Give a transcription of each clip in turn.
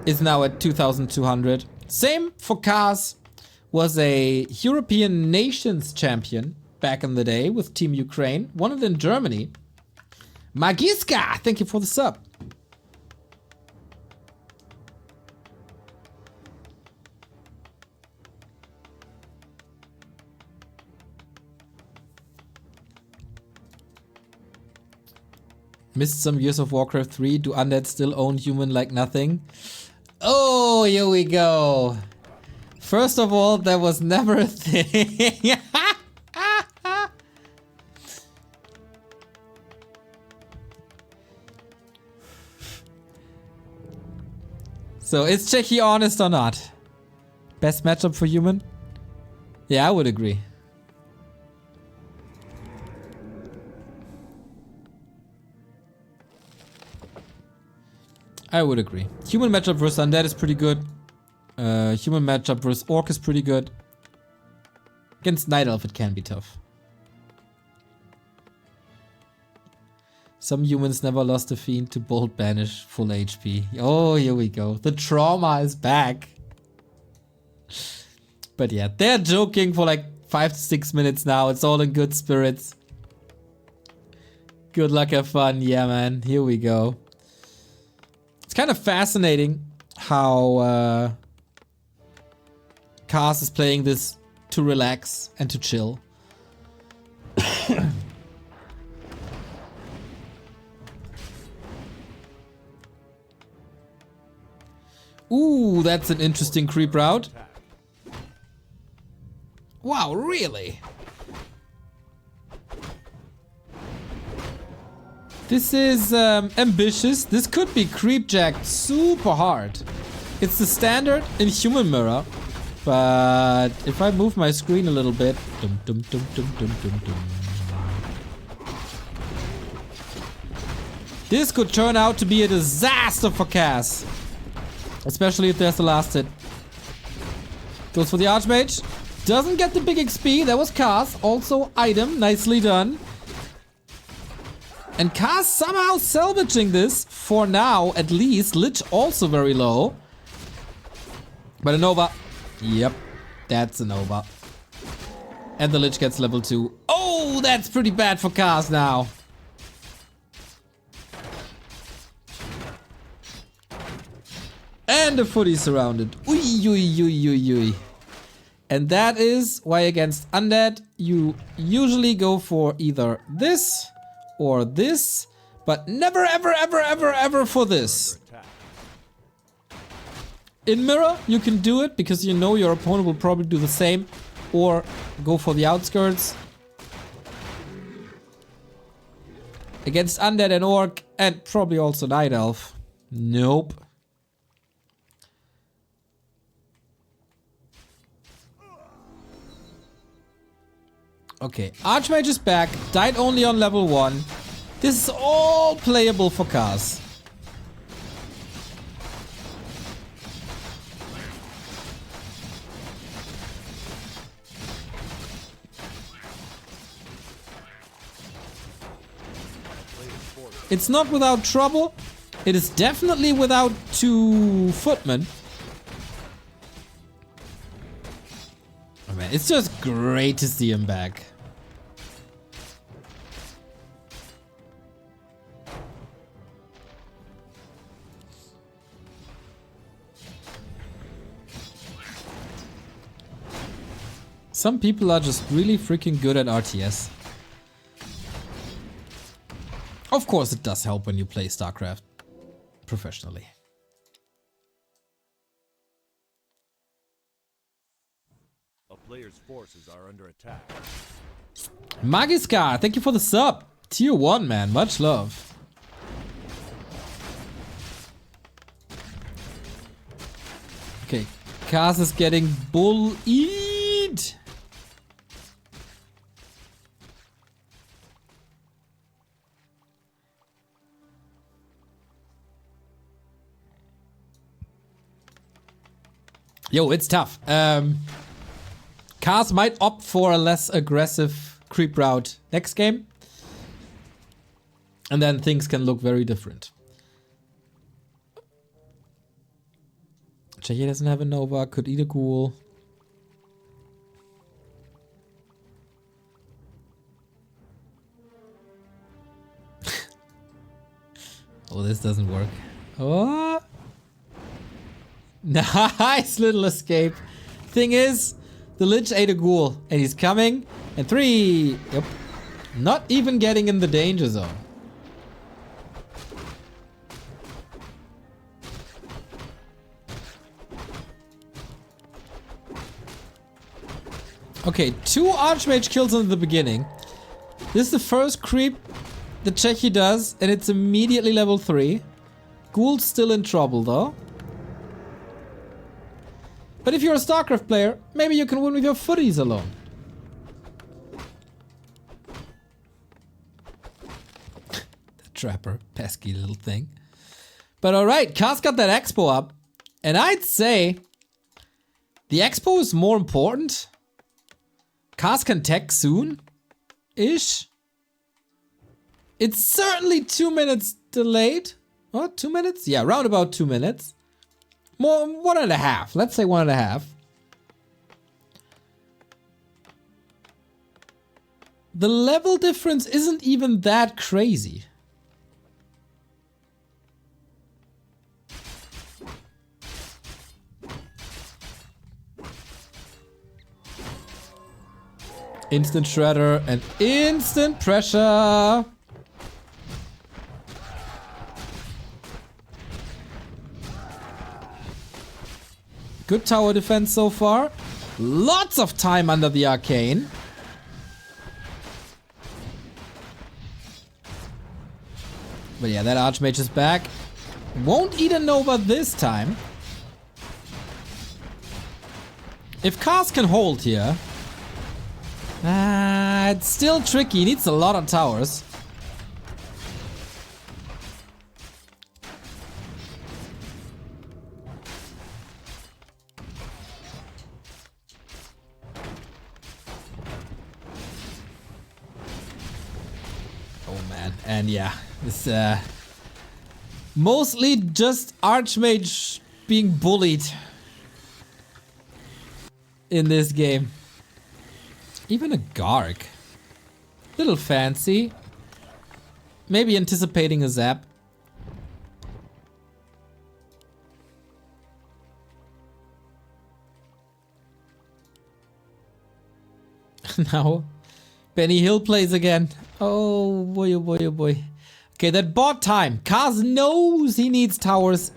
is now at 2,200. Same for Kaz, was a European Nations champion back in the day with Team Ukraine. Won it in Germany. Magiska, thank you for the sub. Missed some years of Warcraft 3. Do undead still own human like nothing? Oh, here we go. First of all, that was never a thing. So, is Cechi honest or not? Best matchup for human? Yeah, I would agree. I would agree. Human matchup versus undead is pretty good. Human matchup versus orc is pretty good. Against night elf it can be tough. Some humans never lost a fiend to bolt banish full HP. Oh, here we go. The trauma is back. But yeah, they're joking for like 5 to 6 minutes now. It's all in good spirits. Good luck, have fun. Yeah, man. Here we go. It's kind of fascinating how Kaz is playing this to relax and to chill. Ooh, that's an interesting creep route. Wow, really? This is ambitious. This could be creep jacked super hard. It's the standard in human mirror. But if I move my screen a little bit. Dum, dum, dum, dum, dum, dum, dum. This could turn out to be a disaster for Cass. Especially if there's the last hit. Goes for the Archmage. Doesn't get the big XP. That was Cass. Also item. Nicely done. And Cass somehow salvaging this for now, at least. Lich also very low. But a Nova. Yep, that's a Nova. And the Lich gets level 2. Oh, that's pretty bad for Cass now. And the footy surrounded. Ui, ui, ui, ui, ui. And that is why against undead, you usually go for either this or this, but never, ever, ever, ever, ever for this. In mirror, you can do it because you know your opponent will probably do the same, or go for the outskirts. Against undead and orc, and probably also night elf. Nope. Okay, Archmage is back, died only on level 1. This is all playable for Kaz. It's not without trouble. It is definitely without 2 footmen. Oh man, it's just great to see him back. Some people are just really freaking good at RTS. Of course it does help when you play StarCraft professionally. A player's forces are under attack. Magiska, thank you for the sub. Tier 1, man. Much love. Okay. Kaz is getting bullied. Yo, it's tough. Kaz might opt for a less aggressive creep route next game. And then things can look very different. Cechi doesn't have a Nova, could eat a ghoul. Oh, this doesn't work. Oh! Nice little escape. Thing is, the Lich ate a ghoul, and he's coming. And 3. Yep. Not even getting in the danger zone. Okay, 2 Archmage kills in the beginning. This is the first creep that Cechi does, and it's immediately level 3. Ghoul's still in trouble though. But if you're a StarCraft player, maybe you can win with your footies alone. The Trapper, pesky little thing. But alright, Kaz got that Expo up. And I'd say the Expo is more important. Kaz can tech soon-ish. It's certainly 2 minutes delayed. Oh, 2 minutes? Yeah, around about 2 minutes. More, 1.5. Let's say 1.5. The level difference isn't even that crazy. Instant shredder and instant pressure. Good tower defense so far. Lots of time under the arcane. But yeah, that Archmage is back. Won't eat a Nova this time. If Kaz can hold here. It's still tricky. He needs a lot of towers. Oh man, and yeah, this mostly just Archmage being bullied in this game. Even a Garg. Little fancy. Maybe anticipating a zap. Now, Benny Hill plays again. Oh boy, oh boy, oh boy. Okay, that bot time. Kaz knows he needs towers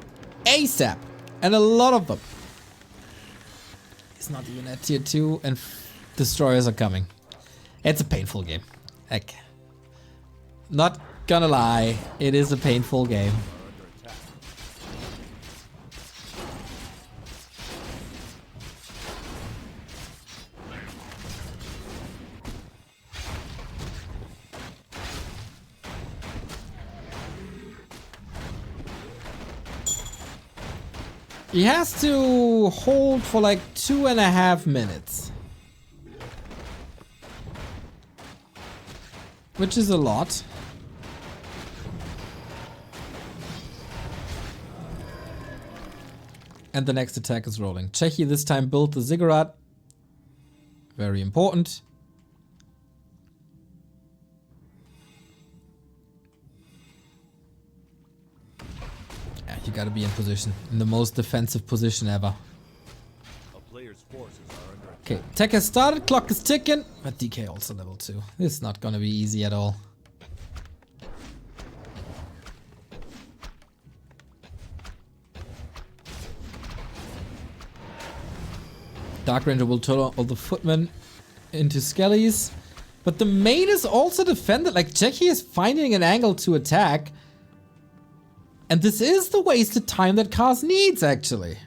ASAP. And a lot of them. He's not even at tier 2 and destroyers are coming. It's a painful game. Heck. Not gonna lie, it is a painful game. He has to hold for like 2.5 minutes. Which is a lot. And the next attack is rolling. Cechi this time built the Ziggurat. Very important. Yeah, you gotta be in position. In the most defensive position ever. A player's forces are under attack. Okay, tech has started, clock is ticking. But DK also level 2. This is not gonna be easy at all. Dark Ranger will turn all the footmen into skellies. But the main is also defended. Like, Cechi is finding an angle to attack. And this is the wasted time that Kaz needs, actually.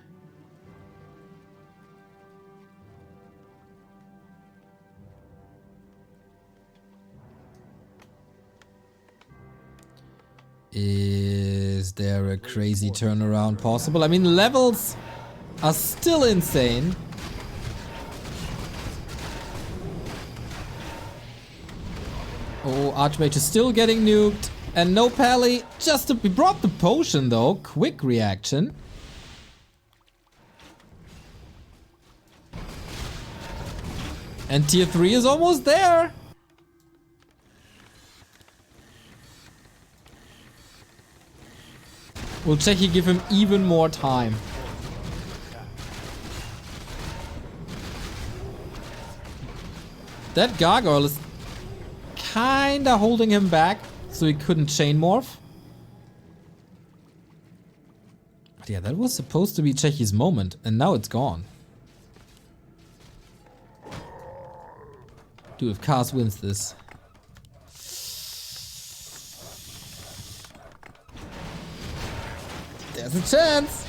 Is there a crazy turnaround possible? I mean, levels are still insane. Oh, Archmage is still getting nuked. And no pally. Just to be brought the potion though. Quick reaction. And tier 3 is almost there. Will Cechi give him even more time? That gargoyle is kinda holding him back so he couldn't chain morph. But yeah, that was supposed to be Cechi's moment, and now it's gone. Dude, if Kars wins this. There's a chance!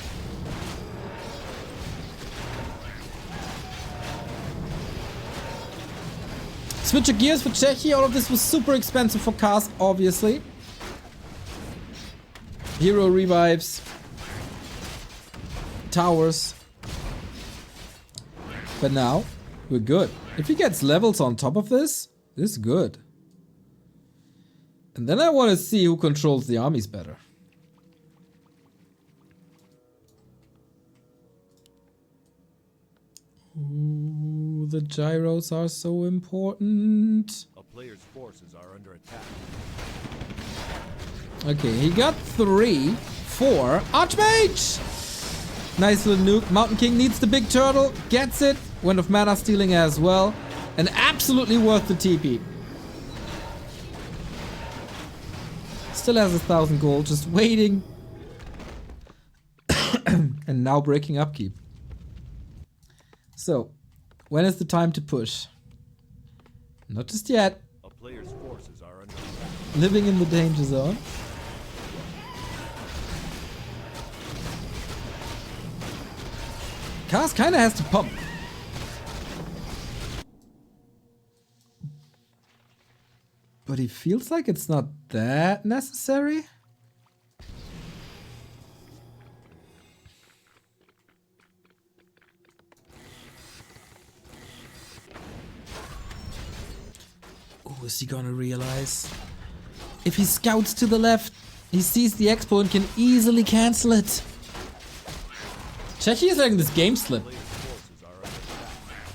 Switch of gears for Cechi. All of this was super expensive for Kars, obviously. Hero revives. Towers. But now, we're good. If he gets levels on top of this is good. And then I want to see who controls the armies better. Ooh, the gyros are so important. A player's forces are under attack. Okay, he got 3, 4. Archmage! Nice little nuke. Mountain King needs the big turtle. Gets it. Wind of Mana stealing as well. And absolutely worth the TP. Still has 1,000 gold. Just waiting. And now breaking upkeep. So, when is the time to push? Not just yet. A player's forces are under attack. Living in the danger zone. Kars kinda has to pump. But he feels like it's not that necessary. Oh, is he gonna realize? If he scouts to the left, he sees the expo and can easily cancel it. Cechi is letting this game slip. Player's forces are under attack.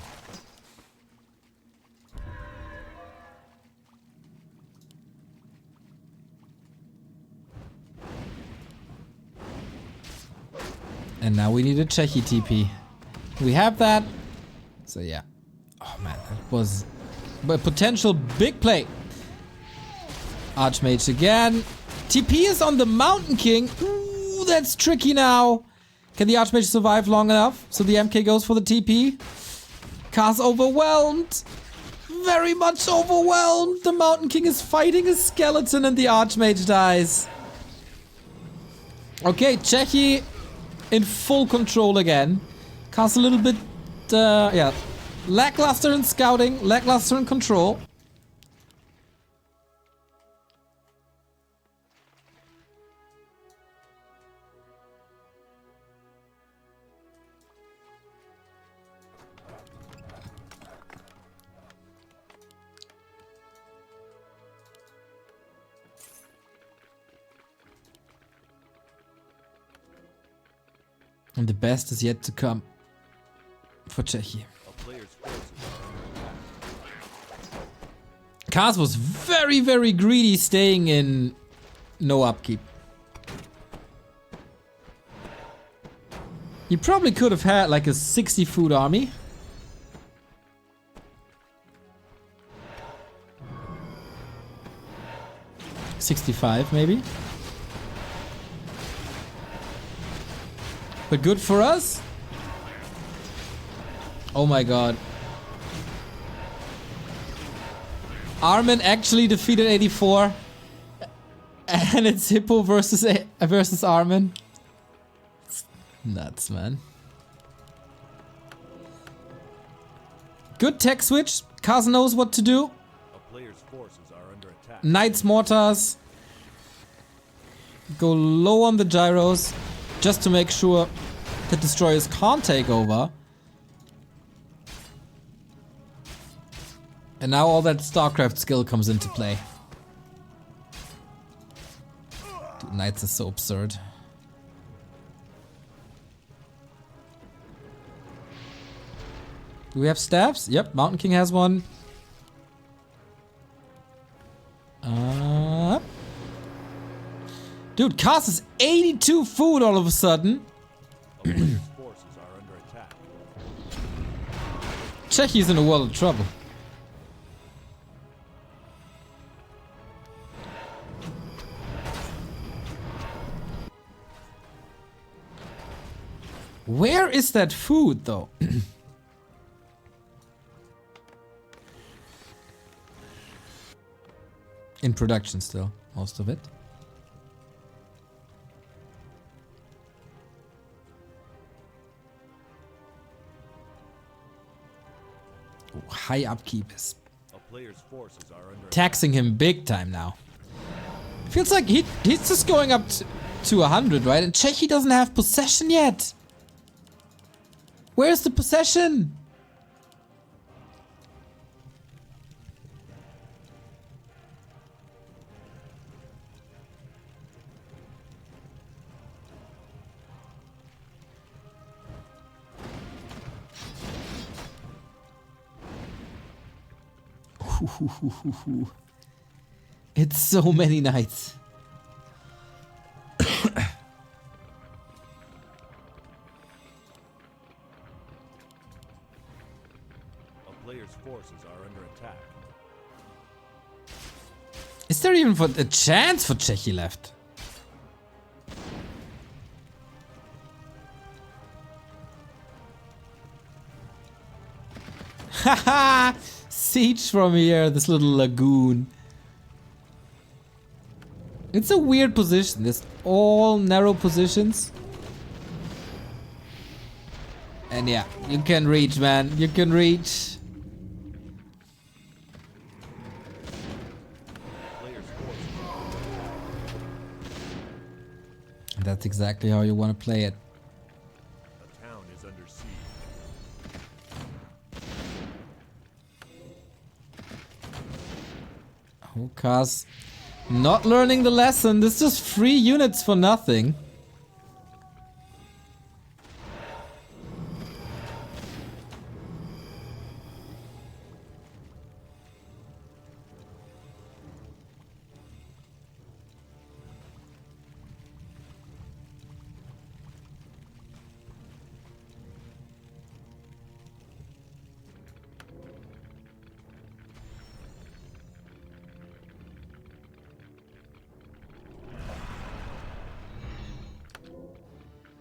And now we need a Cechi TP. We have that. So yeah. Oh man, that was a potential big play. Archmage again. TP is on the Mountain King. Ooh, that's tricky now. Can the Archmage survive long enough? So the MK goes for the TP. Kars overwhelmed. Very much overwhelmed. The Mountain King is fighting a skeleton and the Archmage dies. Okay, Cechi in full control again. Kars a little bit, yeah, lackluster in scouting, lackluster in control. And the best is yet to come for Cechi. A player's forces are Kars was very, very greedy staying in no upkeep. He probably could have had like a 60 food army. $65 maybe. But good for us. Oh my god. Armin actually defeated 84. And it's Hippo versus Armin. It's nuts, man. Good tech switch. Kars knows what to do. a player's forces are under attack. Knights Mortars. Go low on the gyros. Just to make sure the destroyers can't take over. And now all that StarCraft skill comes into play. Dude, Knights are so absurd. Do we have staffs? Yep, Mountain King has one. Dude, Cars is 82 food all of a sudden. A player's forces are under attack. Cechi's in a world of trouble. Where is that food, though? In production still, most of it. Ooh, high upkeep is A player's forces are under taxing him big time now. Feels like he's just going up to 100, right? And Cechi doesn't have possession yet. Where's the possession? It's so many knights. A player's forces are under attack. Is there even a chance for Cechi left? Haha! Siege from here, this little lagoon. It's a weird position. There's all narrow positions. And yeah, you can reach, man. You can reach. Player's forces are under attack. That's exactly how you want to play it. A town is under siege. Hokas not learning the lesson. This is just free units for nothing.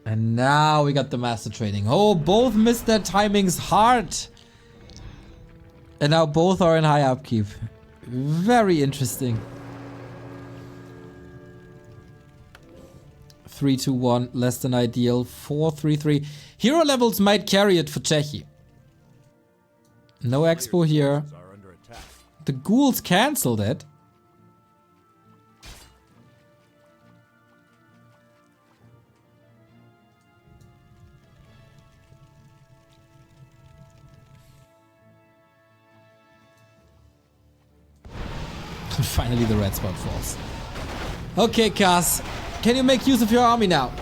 And now we got the master training. Oh, both missed their timings hard. And now both are in high upkeep. Very interesting. 3-2-1, less than ideal. 4-3-3. Hero levels might carry it for Cechi. No expo here. Forces are under attack. The ghouls cancelled it. Finally the red spot falls. Okay, Kaz. Can you make use of your army now?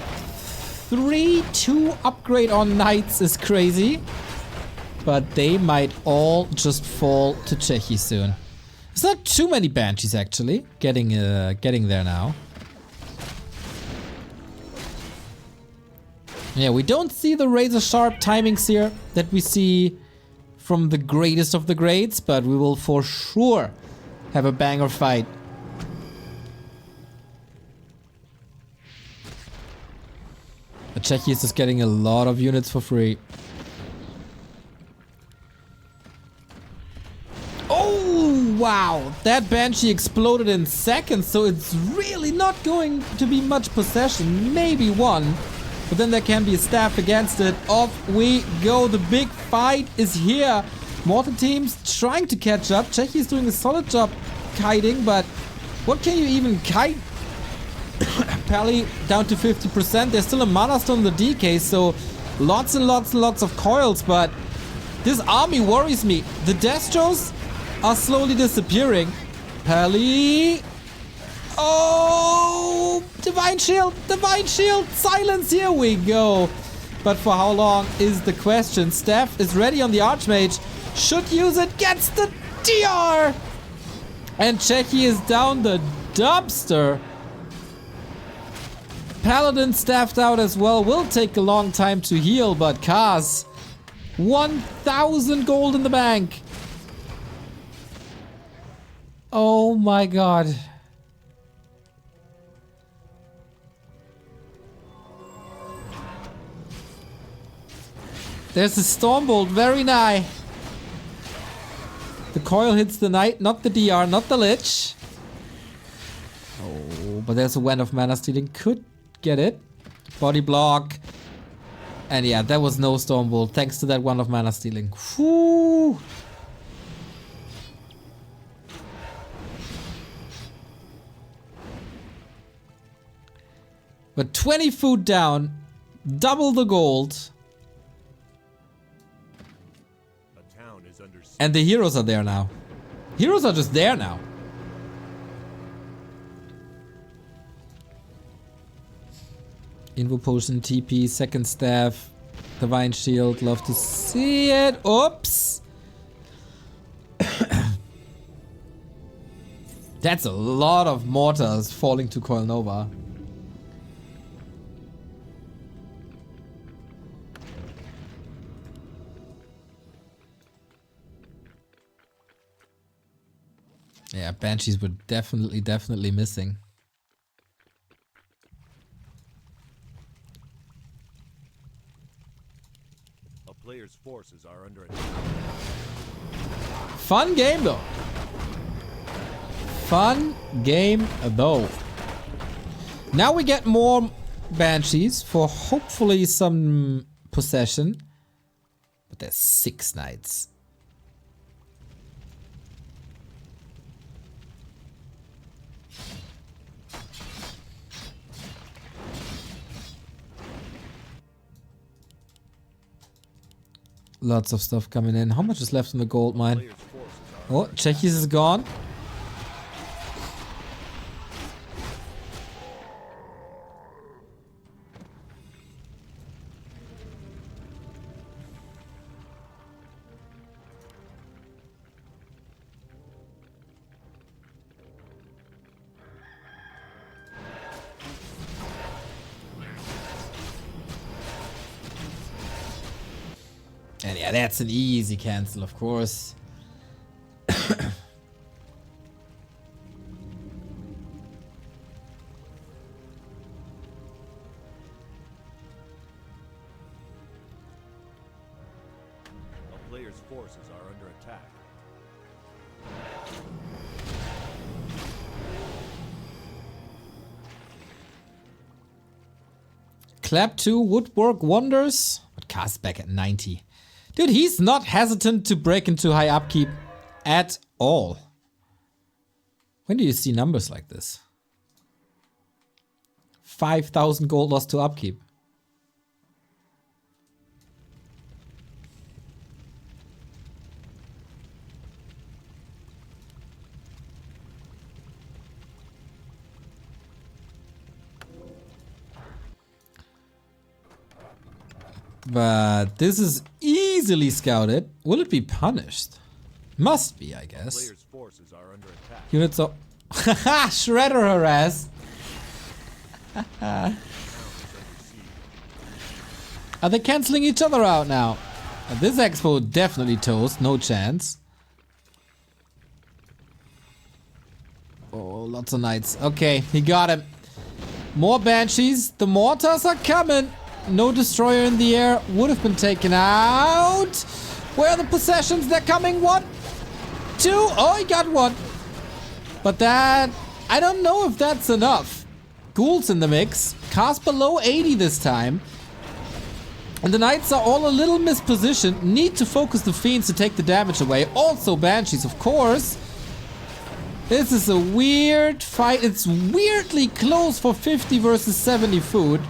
3-2 upgrade on knights is crazy. But they might all just fall to Cechi soon. It's not too many banshees actually. Getting there now. Yeah, we don't see the razor sharp timings here that we see from the greatest of the greats, but we will for sure have a banger fight. But Cechi is just getting a lot of units for free. Oh, wow. That Banshee exploded in seconds, so it's really not going to be much possession. Maybe one. But then there can be a staff against it. Off we go. The big fight is here. Mortar teams trying to catch up. Cechi is doing a solid job kiting, but what can you even kite? Pally down to 50%. There's still a mana stone in the DK, so lots and lots and lots of coils, but this army worries me. The Destros are slowly disappearing. Pally. Oh, Divine Shield, Divine Shield, silence, here we go. But for how long is the question. Steph is ready on the Archmage. Should use it. Gets the DR. And Cechi is down the dumpster. Paladin staffed out as well. Will take a long time to heal, but Kaz, 1,000 gold in the bank. Oh my god. There's a Stormbolt very nigh. The coil hits the knight, not the DR, not the lich. Oh, but there's a Wand of Mana Stealing. Could get it. Body block. And yeah, there was no Stormbolt thanks to that Wand of Mana Stealing. Whew. But 20 food down, double the gold. And the heroes are there now. Heroes are just there now. Invo Potion, TP, second staff, Divine Shield, love to see it. Oops! That's a lot of mortars falling to Coil Nova. Yeah, Banshees were definitely missing. A player's forces are under attack. Fun game though. Fun game though. Now we get more Banshees for hopefully some possession. But there's 6 knights. Lots of stuff coming in. How much is left in the gold mine? Oh, Chechi's is gone. And yeah, that's an easy cancel, of course. A player's forces are under attack. Clap 2 would work wonders, but cast back at 90. Dude, he's not hesitant to break into high upkeep at all. When do you see numbers like this? 5,000 gold lost to upkeep. But this is easily scouted. Will it be punished? Must be, I guess. Player's forces are under attack. Units of Shredder harass. Are they cancelling each other out now? This expo definitely toast, no chance. Oh, lots of knights. Okay, he got him. More banshees. The mortars are coming. No destroyer in the air would have been taken out. Where are the possessions? They're coming. 1, 2. Oh, he got 1. But that, I don't know if that's enough. Ghouls in the mix. Cast below 80 this time. And the knights are all a little mispositioned. Need to focus the fiends to take the damage away. Also banshees, of course. This is a weird fight. It's weirdly close for 50 versus 70 food.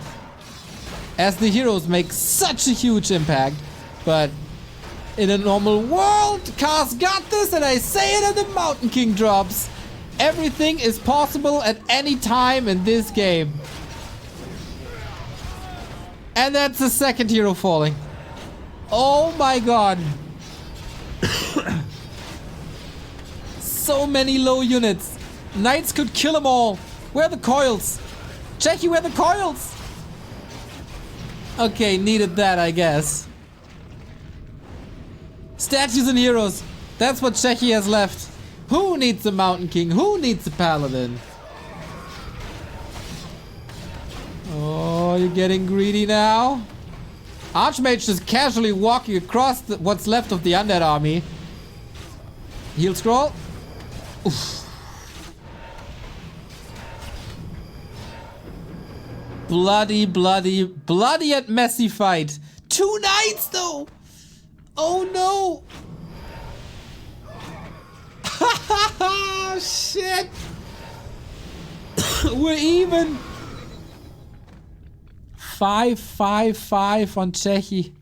As the heroes make such a huge impact. But in a normal world, Kaz got this, and I say it in the Mountain King drops. Everything is possible at any time in this game. And that's the second hero falling. Oh my god. So many low units. Knights could kill them all. Where are the coils? Cechi, where are the coils? Okay, needed that, I guess. Statues and heroes. That's what Cechi has left. Who needs a Mountain King? Who needs a Paladin? Oh, you're getting greedy now? Archmage just casually walking across what's left of the undead army. Heal scroll. Oof. Bloody and messy fight. 2 knights though. Oh no. Shit. We're even. 5-5-5 on Cechi.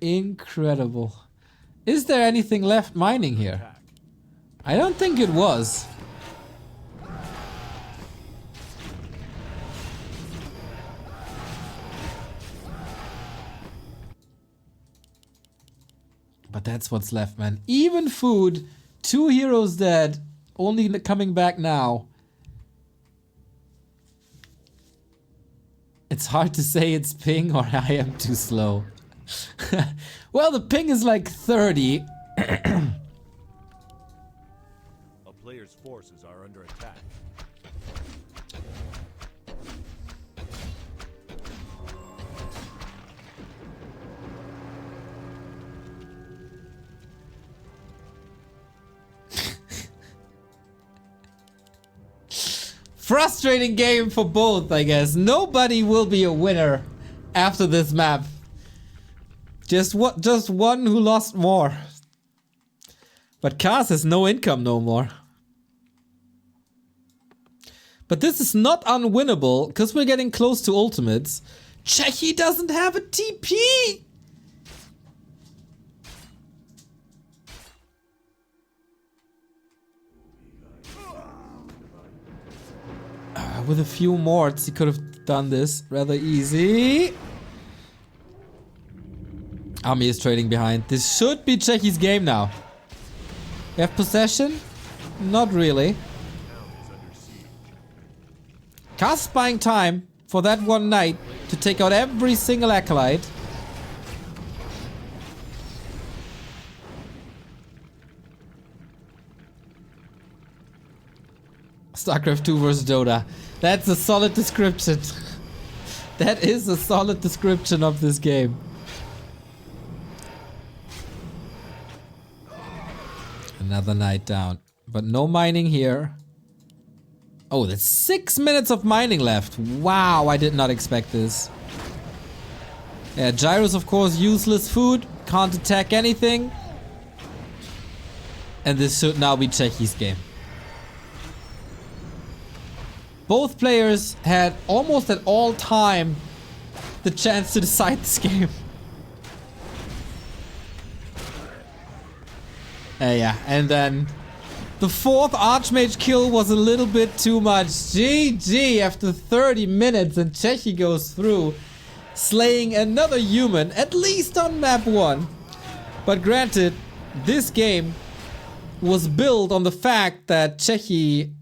Incredible. Is there anything left mining here? I don't think it was. But that's what's left, man. Even food. 2 heroes dead. Only coming back now. It's hard to say it's ping or I am too slow. Well, the ping is like 30. A player's forces are under attack. Frustrating game for both, I guess. Nobody will be a winner after this map. Just one who lost more. But Kaz has no income no more. But this is not unwinnable because we're getting close to ultimates. Cechi doesn't have a TP. With a few morts, he could have done this rather easy. Army is trading behind. This should be Cechi's game now. We have possession? Not really. Kaz buying time for that one knight to take out every single acolyte. StarCraft 2 versus Dota. That's a solid description. That is a solid description of this game. Another knight down. But no mining here. Oh, there's 6 minutes of mining left. Wow, I did not expect this. Yeah, Gyros, of course, useless food. Can't attack anything. And this should now be Cechi's game. Both players had almost at all time the chance to decide this game. Yeah, and then the 4th Archmage kill was a little bit too much. GG after 30 minutes and Cechi goes through, slaying another human, at least on map 1. But granted, this game was built on the fact that Cechi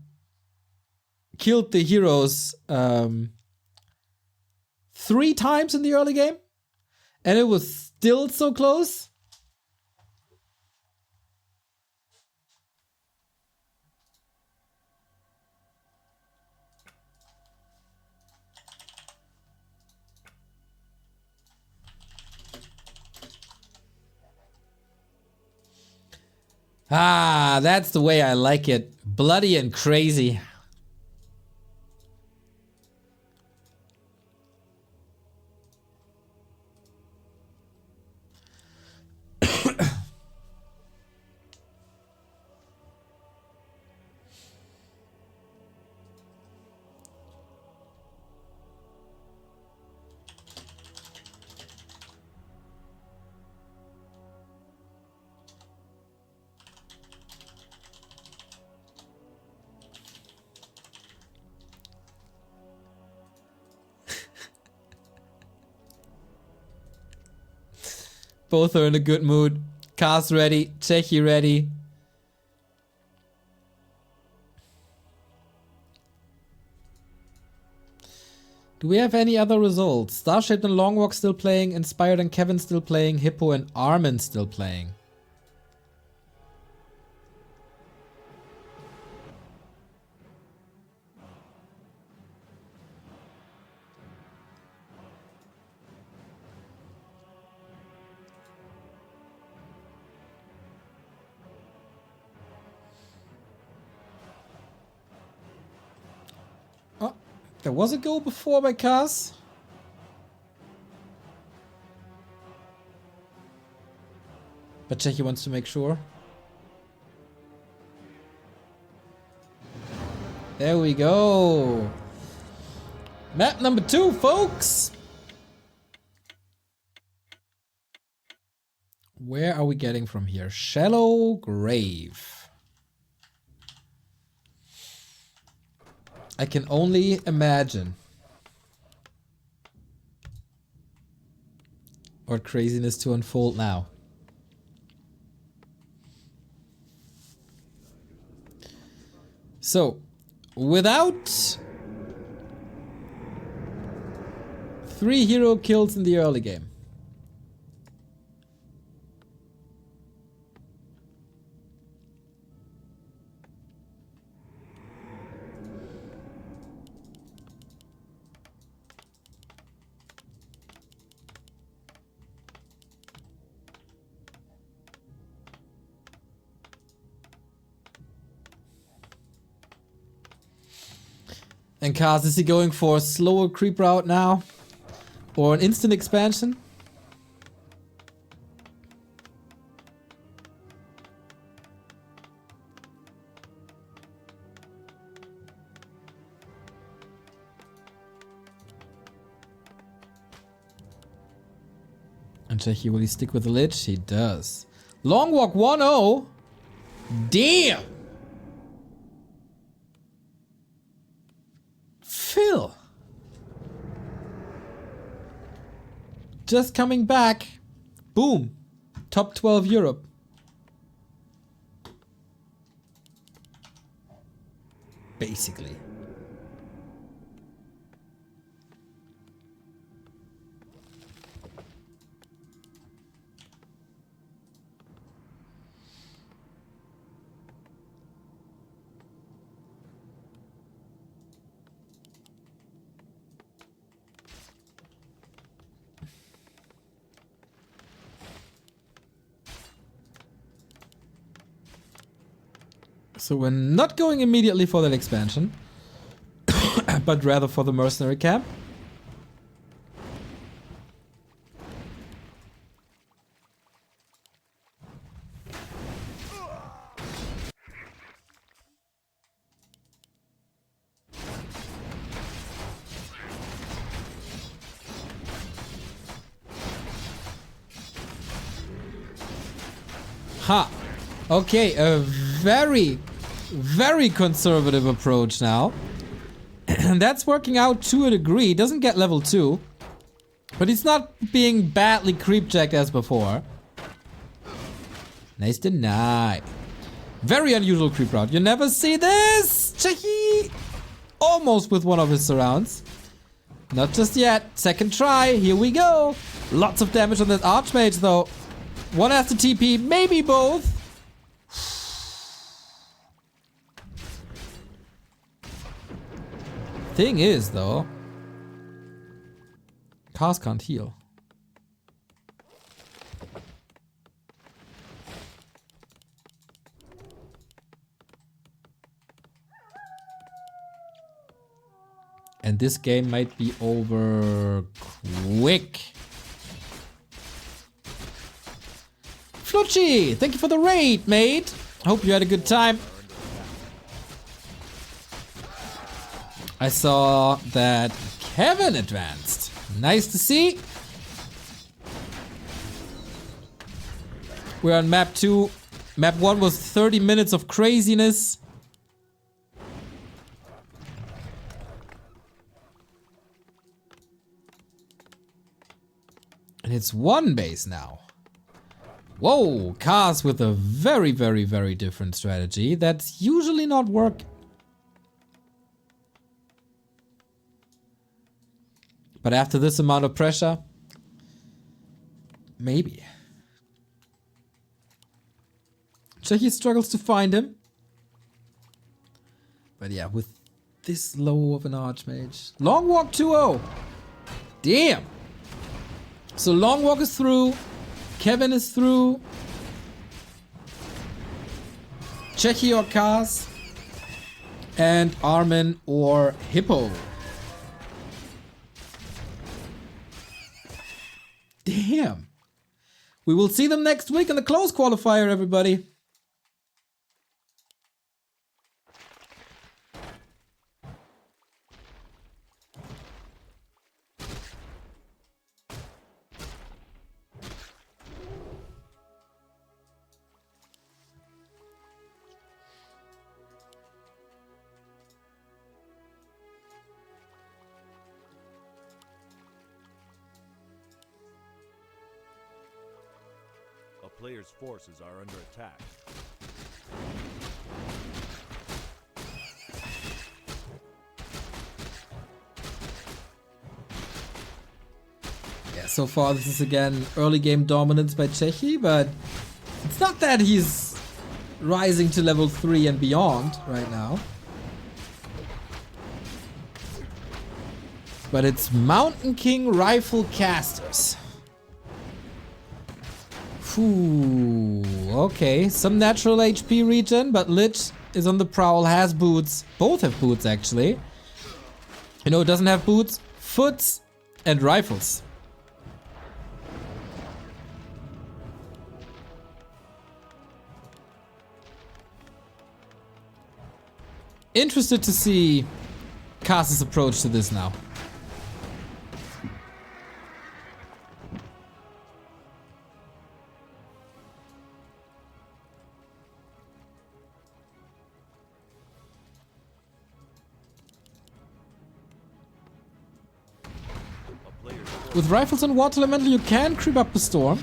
killed the heroes 3 times in the early game, and it was still so close. Ah, that's the way I like it. Bloody and crazy. Both are in a good mood. Cars ready. Cechi ready. Do we have any other results? Starshaped and Longwalk still playing. Inspired and Kevin still playing. Hippo and Armin still playing. Oh, there was a goal before by Cars. But Cechi wants to make sure. There we go. Map number 2, folks. Where are we getting from here? Shallow grave. I can only imagine what craziness to unfold now. So, without 3 hero kills in the early game. And Kaz, is he going for a slower creep route now? Or an instant expansion? And Cechi, will he stick with the Lich? He does. Long walk 1-0. Damn! Phil! Just coming back. Boom. Top 12 Europe. Basically. So we're not going immediately for that expansion, but rather for the mercenary camp. Ha! Okay, a very conservative approach now. And that's working out to a degree. Doesn't get level 2. But he's not being badly creep checked as before. Nice deny. Very unusual creep route. You never see this! Cechi! Almost with one of his surrounds. Not just yet. Second try. Here we go. Lots of damage on that Archmage though. One has to TP, maybe both. Thing is, though, Cars can't heal. And this game might be over quick. Flucci, thank you for the raid, mate. Hope you had a good time. I saw that Kevin advanced. Nice to see. We're on map 2. Map 1 was 30 minutes of craziness. And it's 1 base now. Whoa, Cars with a very, very, very different strategy that's usually not work. But after this amount of pressure, maybe. Cechi struggles to find him. But yeah, with this low of an Archmage. Long Walk 2-0. Damn. So Long Walk is through. Kevin is through. Cechi or Kaz. And Armin or Hippo. Damn. We will see them next week in the close qualifier, everybody. A player's forces are under attack. Yeah, so far this is again early game dominance by Cechi, but it's not that he's rising to level 3 and beyond right now. But it's Mountain King Rifle Casters. Ooh, okay, some natural HP regen, but Lich is on the prowl, has boots. Both have boots, actually. You know, it doesn't have boots, foots, and rifles. Interested to see Kaz's approach to this now. With rifles and water elemental, you can creep up the storm.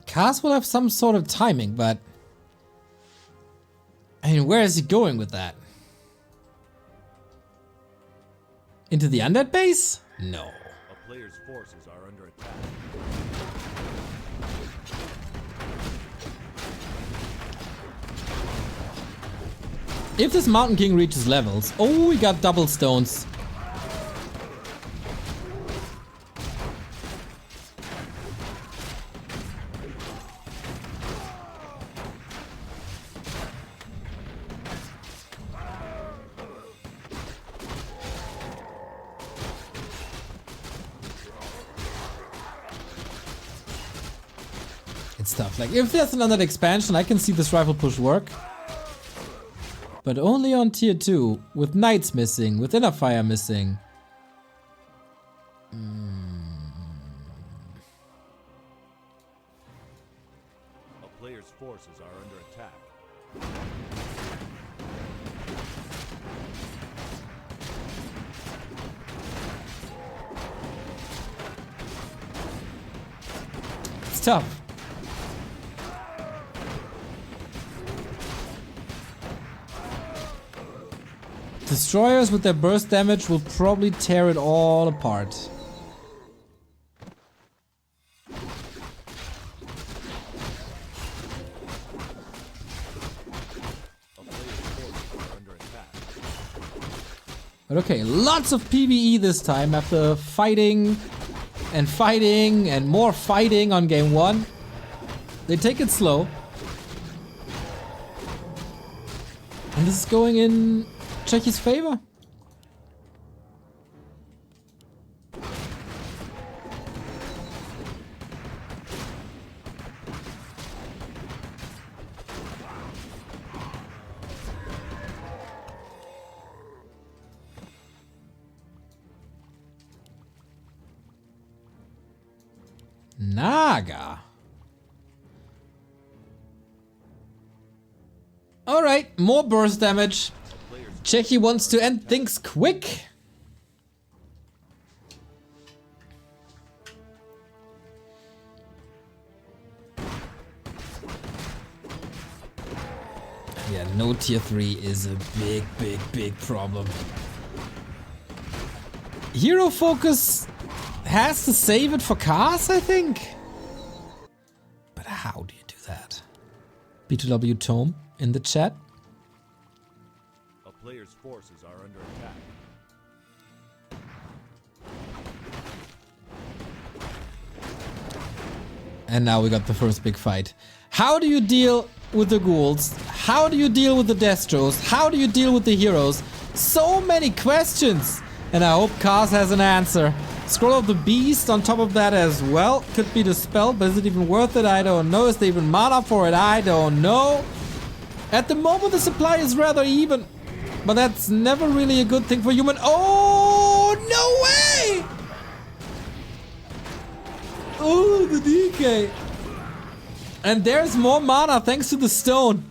Kaz will have some sort of timing, but I mean, where is he going with that? Into the undead base? No. A player's forces are under attack. If this Mountain King reaches levels, oh, we got double stones. It's tough. Like, if there's another expansion, I can see this rifle push work. But only on tier 2, with knights missing, with inner fire missing. A player's forces are under attack. It's tough. Destroyers with their burst damage will probably tear it all apart. But okay, lots of PvE this time after fighting and more fighting on game 1. They take it slow. And this is going in Cechi's favor. Naga. Alright, more burst damage. Cechi wants to end things quick. Yeah, no tier 3 is a big problem. Hero focus has to save it for cars, I think. But how do you do that? B2W Tome in the chat. A player's forces are under attack. And now we got the first big fight. How do you deal with the ghouls? How do you deal with the Destros? How do you deal with the heroes? So many questions! And I hope Kaz has an answer. Scroll of the Beast on top of that as well. Could be dispelled, but is it even worth it? I don't know. Is there even mana for it? I don't know. At the moment the supply is rather even. But that's never really a good thing for human. Oh, no way! Oh, the DK. And there's more mana thanks to the stone.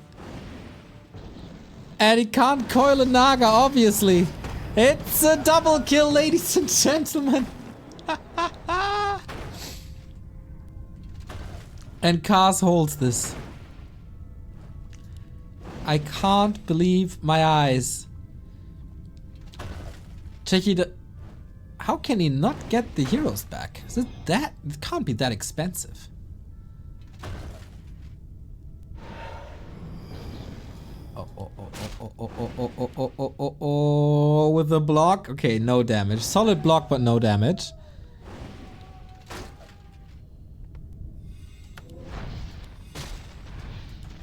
And he can't coil a Naga, obviously. It's a double kill, ladies and gentlemen. And Kaz holds this. I can't believe my eyes. Cechi, how can he not get the heroes back? Is it that? It can't be that expensive. Oh, with the block. Okay, no damage. Solid block, but no damage.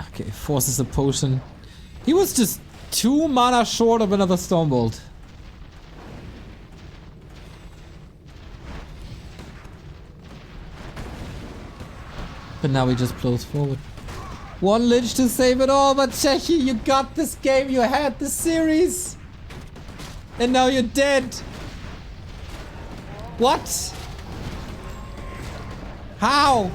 Okay, forces a potion. He was just 2 mana short of another Stormbolt. But now he just blows forward. 1 Lich to save it all, but Cechi, you got this game, you had this series. And now you're dead. What? How?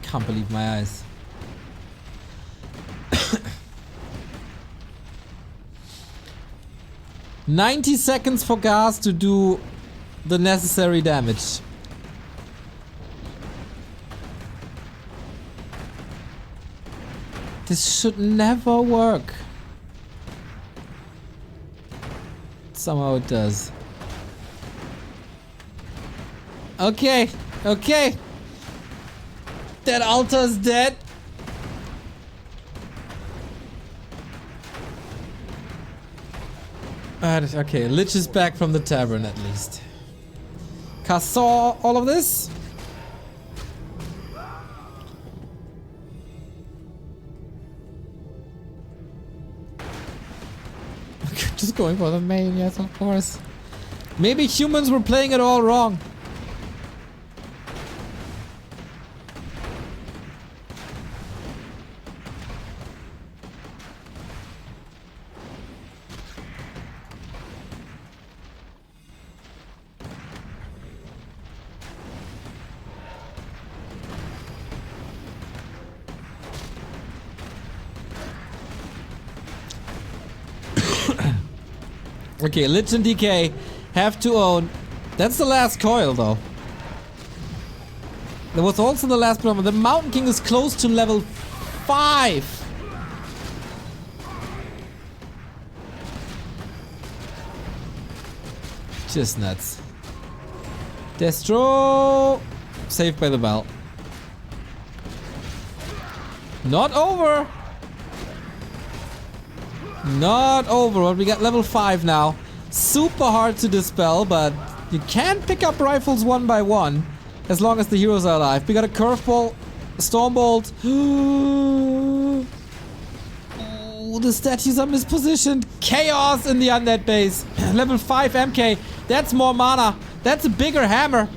Can't believe my eyes. 90 seconds for Gas to do the necessary damage. This should never work. Somehow it does. Okay, okay. That altar is dead. Okay, Lich is back from the tavern at least. Kaz saw all of this. Just going for the main, yes, of course. Maybe humans were playing it all wrong. Okay, Lich and DK have to own. That's the last coil, though. There was also the last problem. The Mountain King is close to level 5. Just nuts. Destro. Saved by the bell. Not over. Not over, but we got level 5 now. Super hard to dispel, but you can pick up rifles one by one as long as the heroes are alive. We got a curveball, stormbolt. Ooh, the statues are mispositioned. Chaos in the undead base. Level 5 MK. That's more mana. That's a bigger hammer.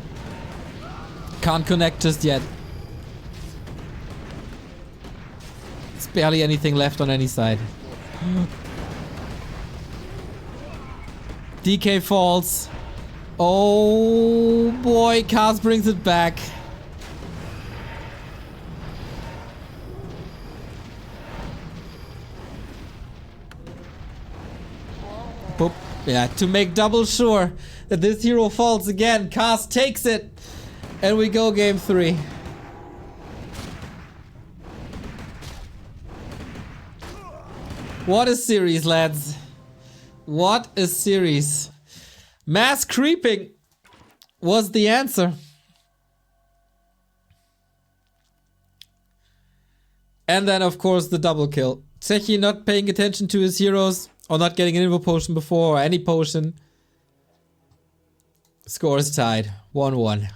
Can't connect just yet. There's barely anything left on any side. DK falls. Oh boy, Kaz brings it back. Boop. Yeah, to make double sure that this hero falls again, Kaz takes it. And we go game 3. What a series, lads. What a series. Mass creeping was the answer. And then, of course, the double kill. Cechi not paying attention to his heroes or not getting an info potion before or any potion. Score is tied. 1-1.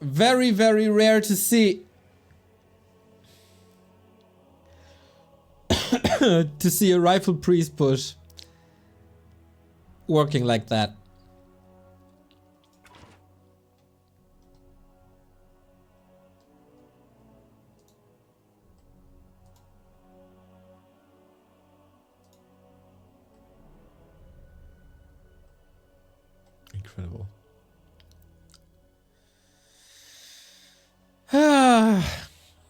Very, very rare to see. To see a rifle priest push working like that. Incredible.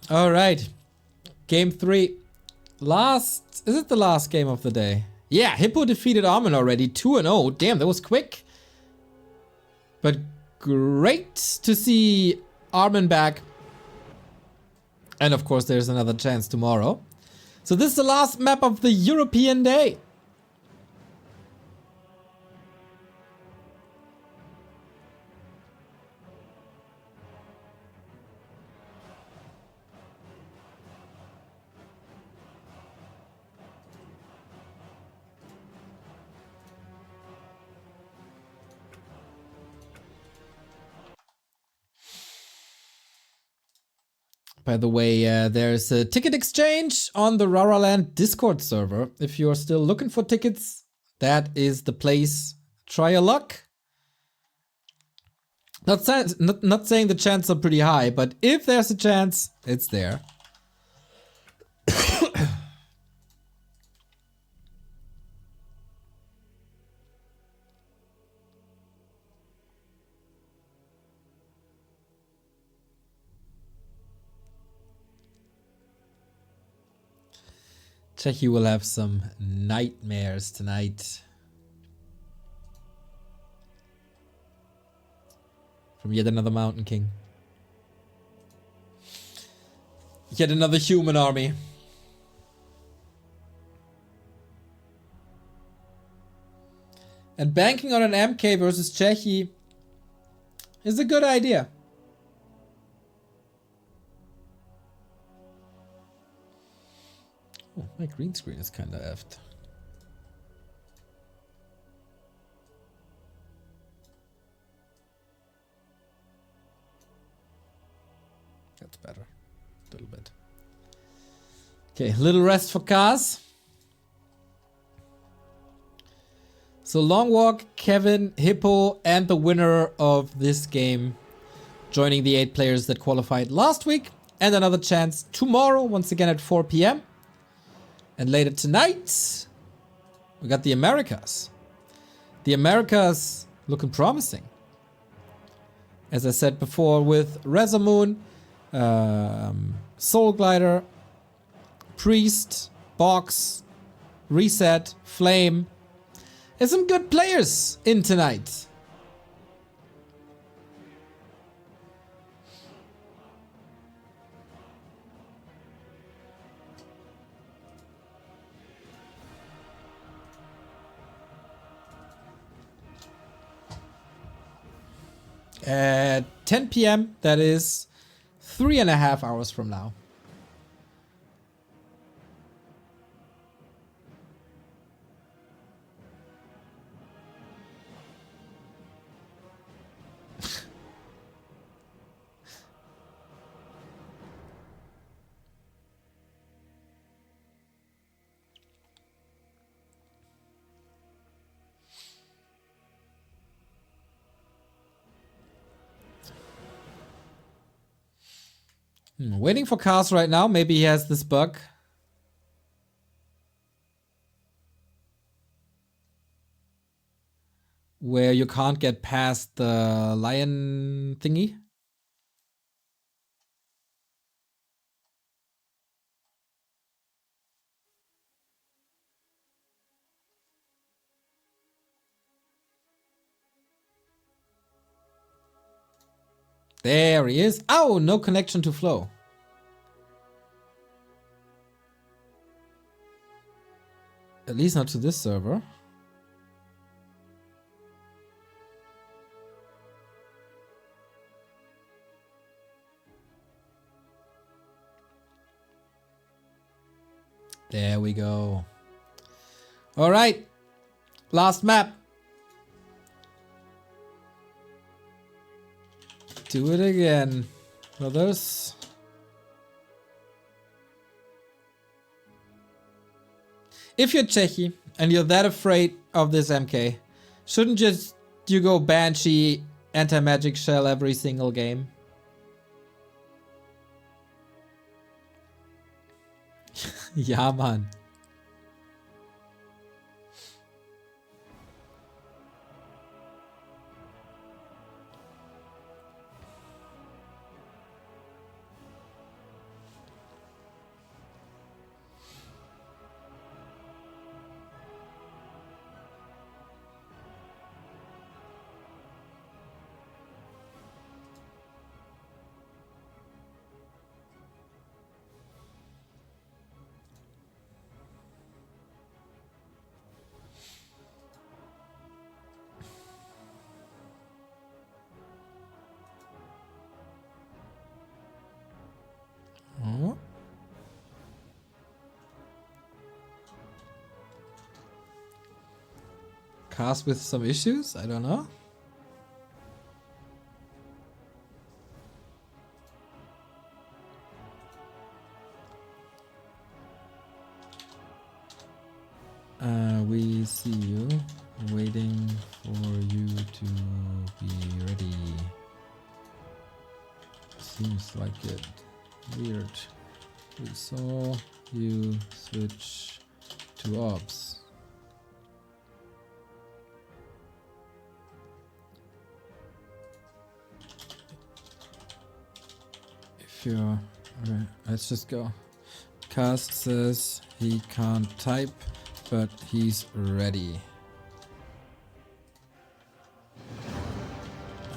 All right. Game 3. Is it the last game of the day? Yeah, Hippo defeated Armin already. 2-0. Damn, that was quick. But great to see Armin back. And of course, there's another chance tomorrow. So this is the last map of the European day. By the way, there's a ticket exchange on the Raraland Discord server. If you're still looking for tickets, that is the place. Try your luck. Not saying the chances are pretty high, but if there's a chance, it's there. Cechi will have some nightmares tonight. From yet another Mountain King. Yet another human army. And banking on an MK versus Cechi is a good idea. Oh, my green screen is kinda effed. That's better. A little bit. Okay, little rest for Kaz. So Long Walk, Kevin, Hippo, and the winner of this game joining the 8 players that qualified last week. And another chance tomorrow, once again at 4 p.m. And later tonight, we got the Americas. The Americas looking promising. As I said before, with Rezamoon, Soul Glider, Priest, Box, Reset, Flame. There's some good players in tonight. At 10 p.m. That is 3.5 hours from now. Waiting for cars right now. Maybe he has this bug. Where you can't get past the lion thingy. There he is. Oh, no connection to flow. At least not to this server. There we go. All right. Last map. Do it again, brothers. If you're Cechi and you're that afraid of this MK, shouldn't just you go Banshee, anti-magic shell every single game? Ja, Mann. Oh. Cast with some issues? I don't know. We see you. Waiting for you to be ready. Seems like it. Weird. We saw you switch to ops. If you're... Okay, let's just go. Cast says he can't type, but he's ready.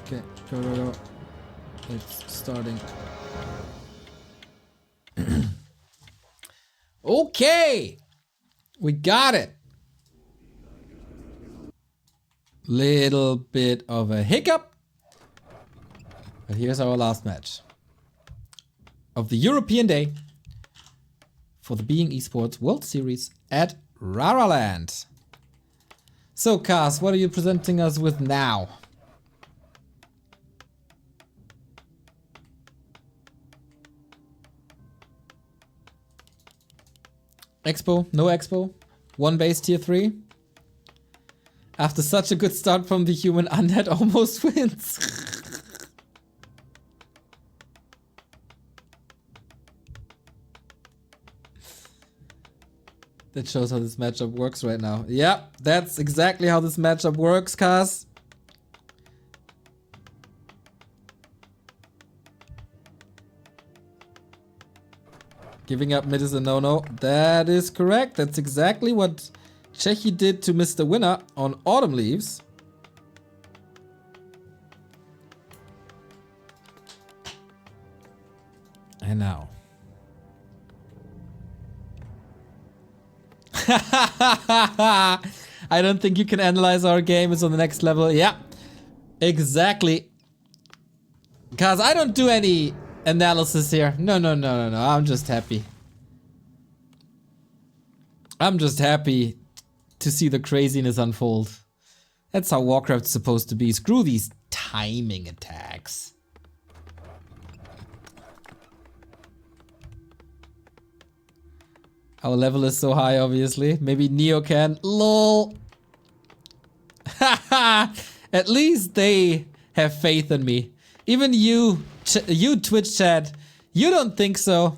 Okay, go. It's starting. Okay, we got it. Little bit of a hiccup, but here's our last match of the European Day for the Being Esports World Series at Raraland. So, Kaz, what are you presenting us with now? Expo, no expo, one base tier 3. After such a good start from the human, undead almost wins. That shows how this matchup works right now. Yeah, that's exactly how this matchup works, Kaz. Giving up mid is a no-no. That is correct. That's exactly what Cechi did to Mr. Winner on Autumn Leaves. And now. I don't think you can analyze our game. It's on the next level. Yeah, exactly. Cause I don't do any analysis here. No. I'm just happy. I'm just happy to see the craziness unfold. That's how Warcraft's supposed to be. Screw these timing attacks. Our level is so high, obviously. Maybe Neo can. LOL. Haha. At least they have faith in me. Even you Twitch chat, you don't think so.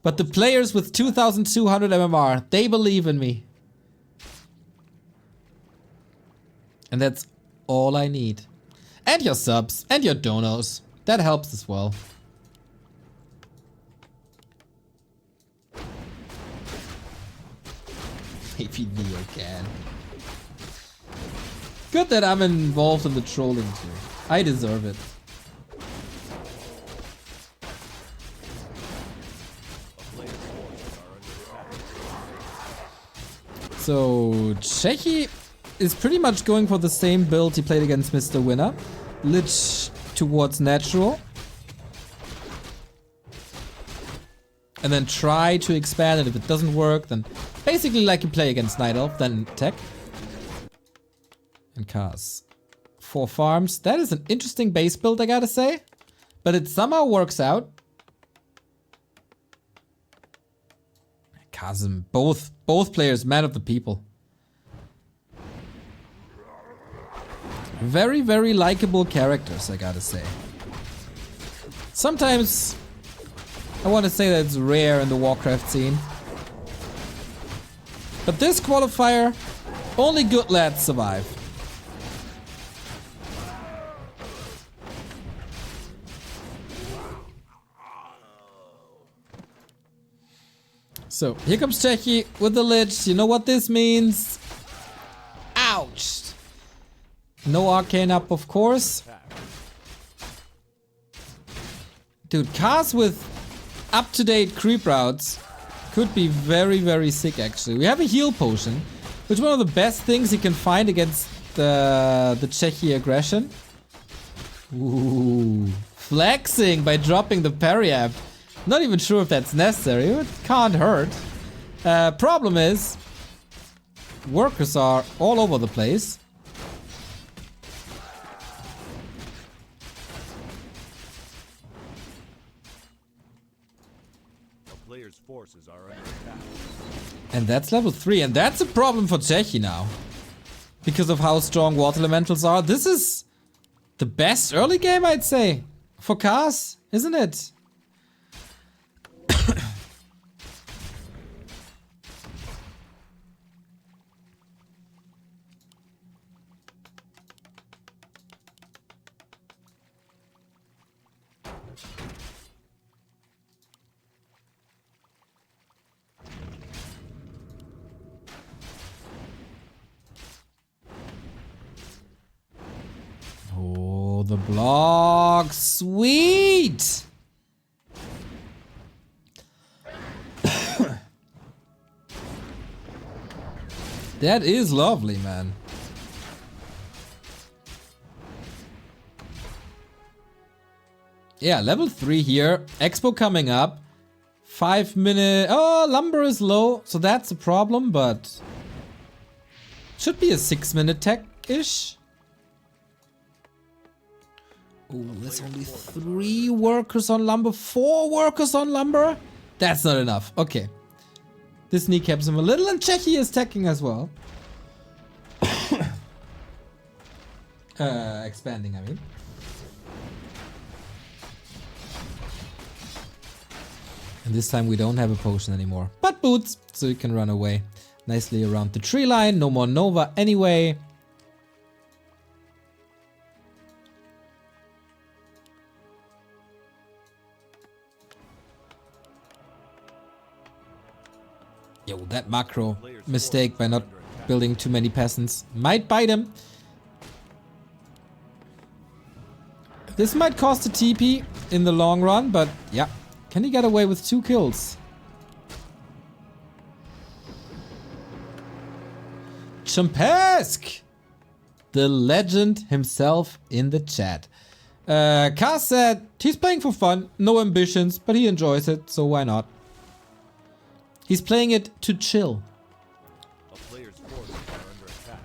But the players with 2,200 MMR, they believe in me. And that's all I need. And your subs, and your donos. That helps as well. Maybe Neo can. Good that I'm involved in the trolling too. I deserve it. So Cechi is pretty much going for the same build he played against Mr. Winner. Lich towards natural. And then try to expand it. If it doesn't work, then basically like you play against Night Elf, then tech. And Kaz. 4 farms. That is an interesting base build, I gotta say. But it somehow works out. Kazim, both players, man of the people. Very, very likable characters, I gotta say. Sometimes I want to say that it's rare in the Warcraft scene. But this qualifier, only good lads survive. So, here comes Cechi with the Lich. You know what this means? Ouch! No arcane up, of course. Dude, Kaz with up-to-date creep routes could be very, very sick, actually. We have a heal potion, which is one of the best things you can find against the Cechi aggression. Ooh, flexing by dropping the parry app. Not even sure if that's necessary. It can't hurt. Problem is, workers are all over the place. The player's forces are under attack. And that's level 3, and that's a problem for Cechi now. Because of how strong water elementals are. This is the best early game, I'd say, for Kaz, isn't it? Oh, the block. Sweet. That is lovely, man. Yeah, level 3 here. Expo coming up. 5 minute. Oh, lumber is low, so that's a problem, but should be a 6-minute tech-ish. Oh, there's only 3 workers on lumber, 4 workers on lumber. That's not enough. Okay. This kneecaps him a little, and Cechi is teching as well. Expanding, I mean. And this time we don't have a potion anymore, but boots, so you can run away nicely around the tree line. No more Nova anyway. Yo, that macro mistake by not building too many peasants might bite him. This might cost a TP in the long run, but yeah. Can he get away with 2 kills? Chumpesk! The legend himself in the chat. Kaz said he's playing for fun, no ambitions, but he enjoys it, so why not? He's playing it to chill. A player's forces are under attack.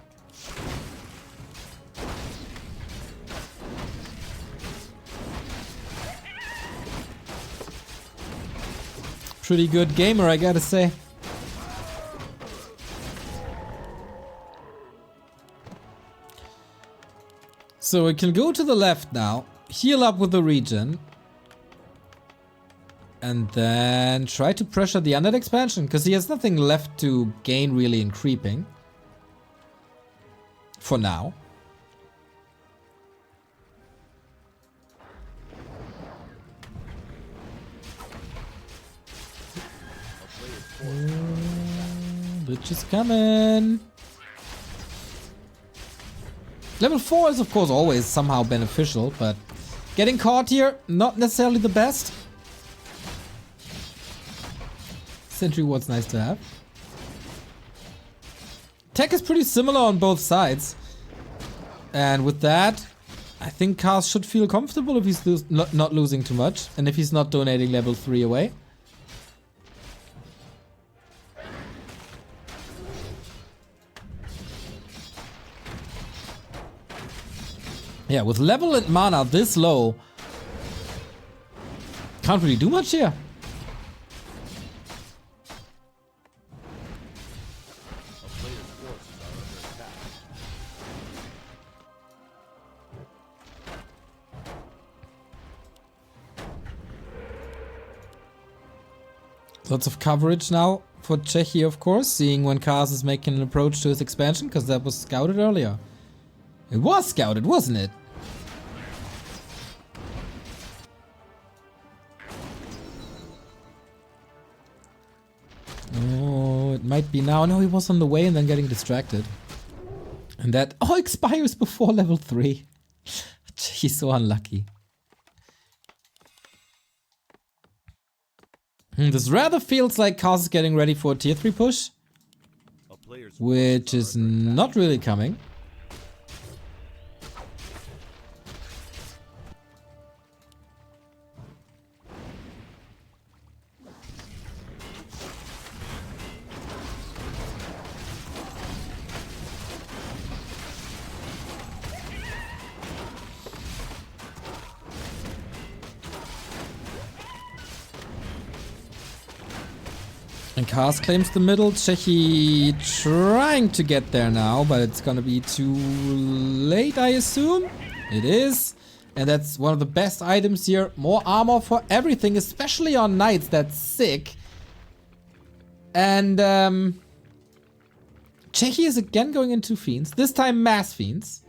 Pretty good gamer, I gotta say. So we can go to the left now, heal up with the regen, and then try to pressure the undead expansion, because he has nothing left to gain really in creeping. For now. Lich is coming. Level 4 is of course always somehow beneficial, but getting caught here, not necessarily the best. Sentry ward's nice to have. Tech is pretty similar on both sides. And with that, I think Kaz should feel comfortable if he's not losing too much. And if he's not donating level 3 away. Yeah, with level and mana this low, can't really do much here. A player's forces are under attack. Lots of coverage now for Cechi, of course, seeing when Kaz is making an approach to his expansion, because that was scouted earlier. It was scouted, wasn't it? Oh, it might be now. No, he was on the way and then getting distracted. And that expires before level 3. He's so unlucky. This rather feels like Kaz is getting ready for a tier 3 push. A player's Which is not really coming. And Kaz claims the middle. Cechi trying to get there now, but it's gonna be too late, I assume. It is. And that's one of the best items here. More armor for everything, especially on knights. That's sick. And Cechi is again going into fiends. This time mass fiends.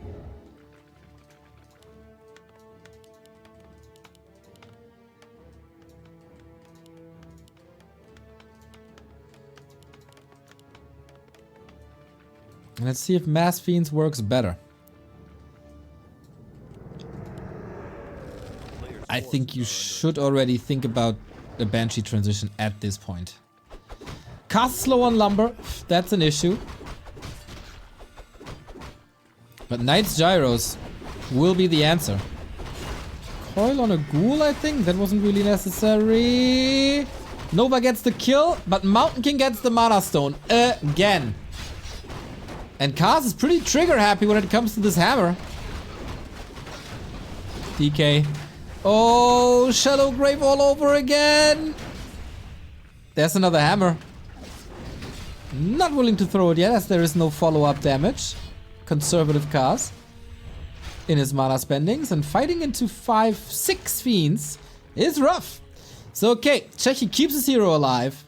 Let's see if Mass Fiends works better. I think you should already think about the Banshee transition at this point. Cast slow on Lumber, that's an issue. But Knight's Gyros will be the answer. Coil on a Ghoul, I think? That wasn't really necessary. Nova gets the kill, but Mountain King gets the Mana Stone again. And Kaz is pretty trigger happy when it comes to this hammer. DK. Oh, Shadow Grave all over again. There's another hammer. Not willing to throw it yet, as there is no follow-up damage. Conservative Kaz in his mana spendings, and fighting into 5-6 fiends is rough. So okay, Cechi keeps his hero alive.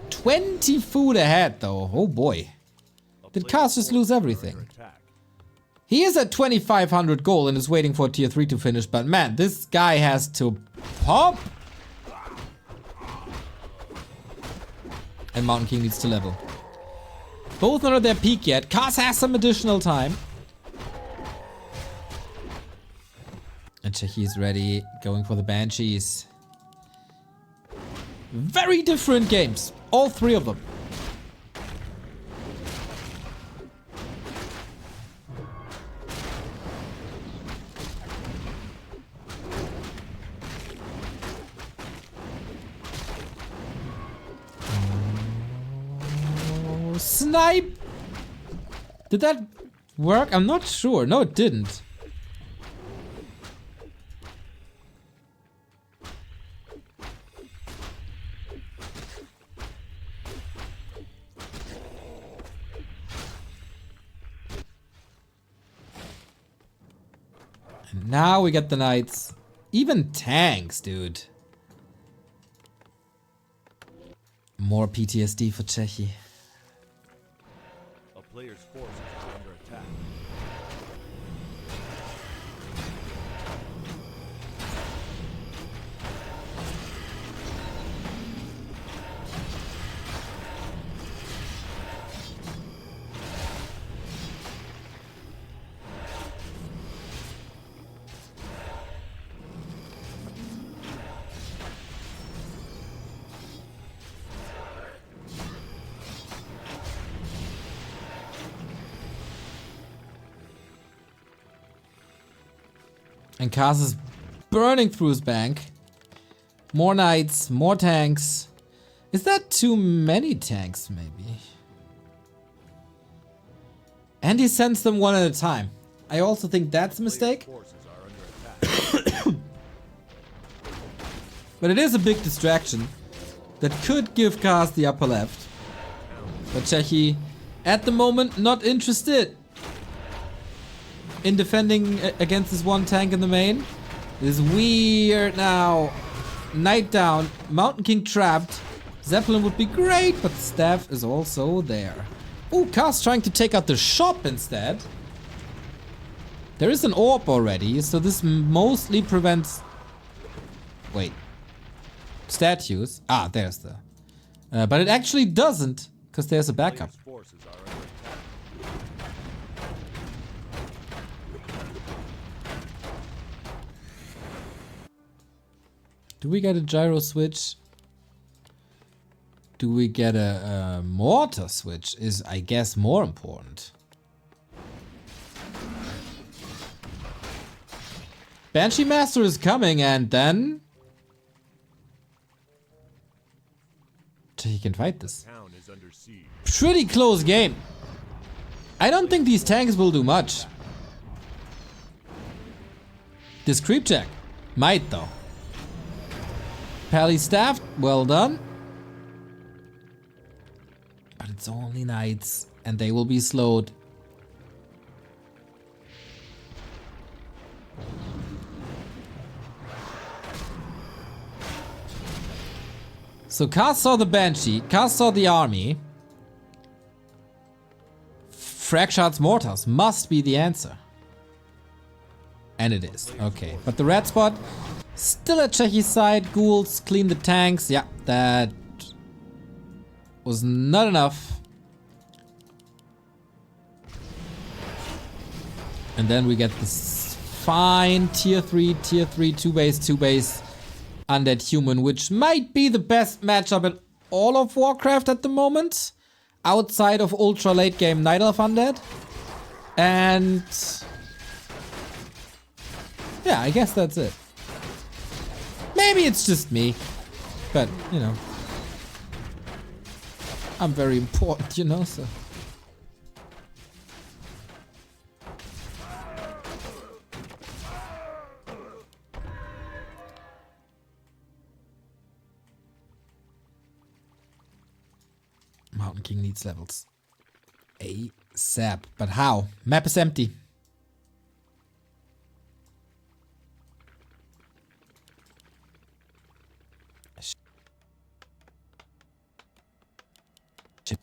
20 food ahead though, oh boy. Did Kaz just lose everything? He is at 2500 gold and is waiting for tier 3 to finish, but man, this guy has to pop. And Mountain King needs to level. Both not at their peak yet. Kaz has some additional time. And Cechi is ready, going for the Banshees. Very different games, all three of them. Snipe! Did that work? I'm not sure. No, it didn't. And now we get the knights. Even tanks, dude. More PTSD for Cechi. A player's forces are under attack. And Kaz is burning through his bank. More knights, more tanks. Is that too many tanks, maybe? And he sends them one at a time. I also think that's a mistake. Forces are under attack. But it is a big distraction that could give Kaz the upper left. But Cechi, at the moment, not interested in defending against this one tank in the main. It is weird now. Knight down. Mountain King trapped. Zeppelin would be great, but the staff is also there. Ooh, Kaz trying to take out the shop instead. There is an orb already, so this mostly prevents... Wait. Statues. Ah, there's the... but it actually doesn't, because there's a backup. Player's forces are under attack. Do we get a gyro switch? Do we get a mortar switch? Is, I guess, more important. Banshee Master is coming, and then... He can fight this. Town is under siege. Pretty close game. I don't think these tanks will do much. This creep check might, though. Pally staffed, well done. But it's only knights, and they will be slowed. So Kaz saw the Banshee, Kaz saw the army. Fragshards Mortars must be the answer. And it is, okay. But the red spot, still at Cechi's side. Ghouls, clean the tanks. Yeah, that was not enough. And then we get this fine tier 3, 2 base undead human, which might be the best matchup in all of Warcraft at the moment, outside of ultra late game Night Elf undead. And yeah, I guess that's it. Maybe it's just me, but you know, I'm very important, you know, so. Mountain King needs levels ASAP. But how? Map is empty. Shit.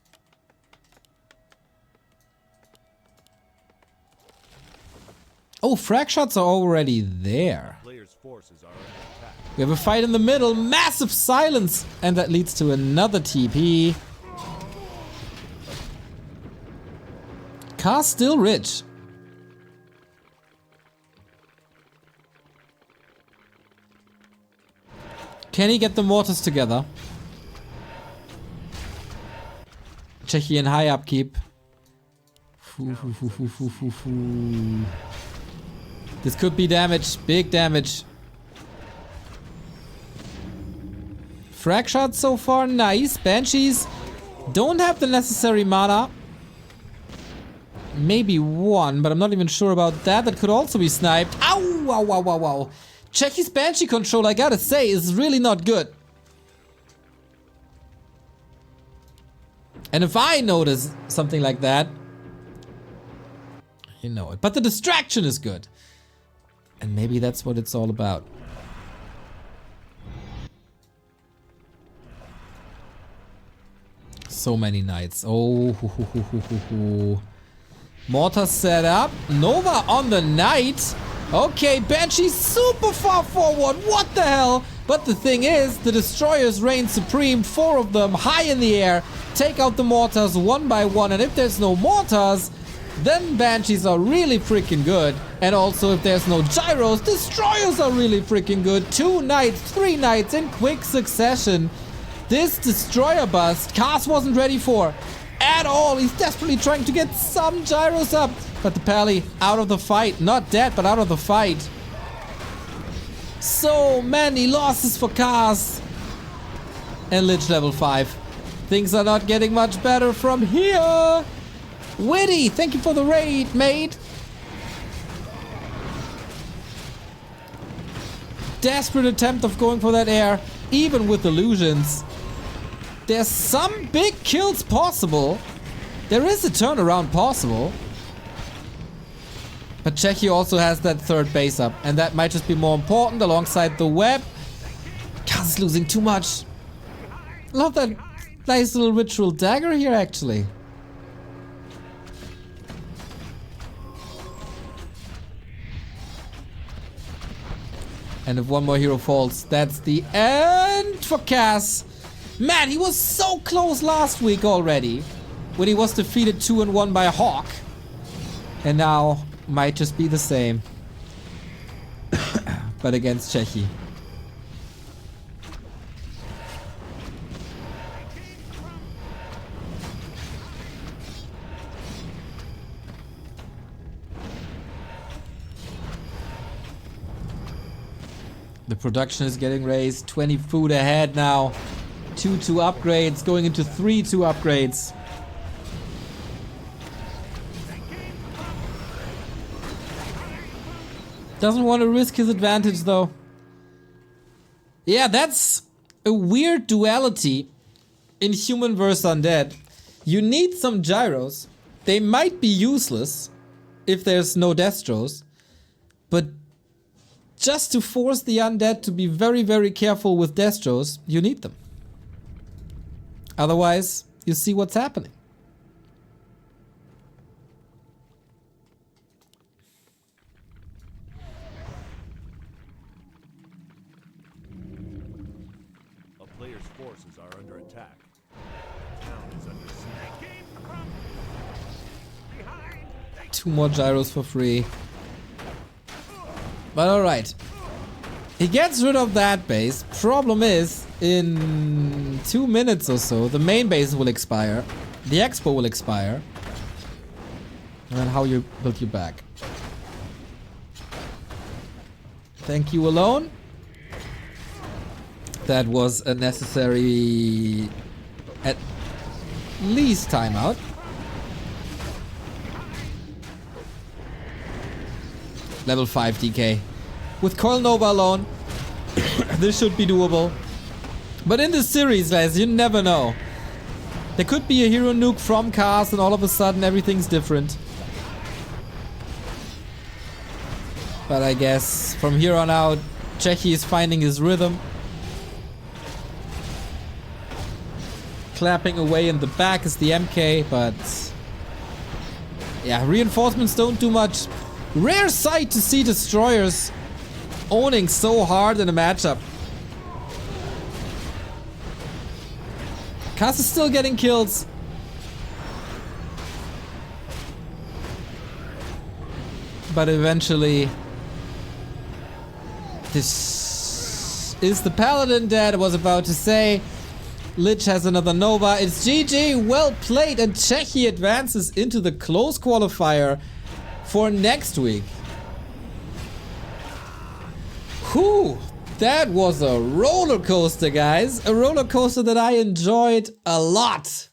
Oh, frag shots are already there. Player's forces are under attack. We have a fight in the middle. Massive silence. And that leads to another TP. Kaz still rich. Can he get the mortars together? Cechi in high upkeep. This could be damage. Big damage. Frag shot so far. Nice. Banshees Don't have the necessary mana. Maybe one, but I'm not even sure about that. That could also be sniped. Ow! Wow, wow, wow, wow. Cechi's Banshee control, I gotta say, is really not good. And if I notice something like that, you know it. But the distraction is good. And maybe that's what it's all about. So many knights. Oh, Mortar set up. Nova on the knight. Okay, Banshee super far forward. What the hell? But the thing is, the destroyers reign supreme. 4 of them high in the air. Take out the mortars one by one. And if there's no mortars, then Banshees are really freaking good. And also, if there's no gyros, destroyers are really freaking good. 2 knights, 3 knights in quick succession. This destroyer bust, Cars wasn't ready for at all. He's desperately trying to get some gyros up. But the Pally out of the fight. Not dead, but out of the fight. So many losses for Cars. And Lich level 5. Things are not getting much better from here. Witty, thank you for the raid, mate. Desperate attempt of going for that air, even with illusions. There's some big kills possible. There is a turnaround possible. But Cechi also has that 3rd base up, and that might just be more important alongside the web. Kaz is losing too much. Love that nice little ritual dagger here, actually. And if one more hero falls, that's the end for Cass. Man, he was so close last week already, when he was defeated 2-1 by Hawk. And now might just be the same. But against Cechi. The production is getting raised. 20 food ahead now. 2 upgrades, going into 3 upgrades. Doesn't want to risk his advantage though. Yeah, that's a weird duality in human versus undead. You need some gyros. They might be useless if there's no destros, but just to force the undead to be very, very careful with destros, you need them. Otherwise, you see what's happening. A player's forces are under attack. The town is under siege. 2 more gyros for free. But alright. He gets rid of that base. Problem is, in 2 minutes or so, the main base will expire. The expo will expire. And then how you build you back. Thank you alone. That was a necessary, at least, timeout. Level 5 DK. With Coil Nova alone, this should be doable. But in this series, guys, you never know. There could be a hero nuke from Cars and all of a sudden everything's different. But I guess from here on out, Cechi is finding his rhythm. Clapping away in the back is the MK, but yeah, reinforcements don't do much. Rare sight to see destroyers owning so hard in a matchup. Cass is still getting kills. But eventually, this is the Paladin dead. I was about to say. Lich has another Nova. It's GG. Well played. And Cechi advances into the close qualifier for next week. Whew, that was a roller coaster, guys. A roller coaster that I enjoyed a lot.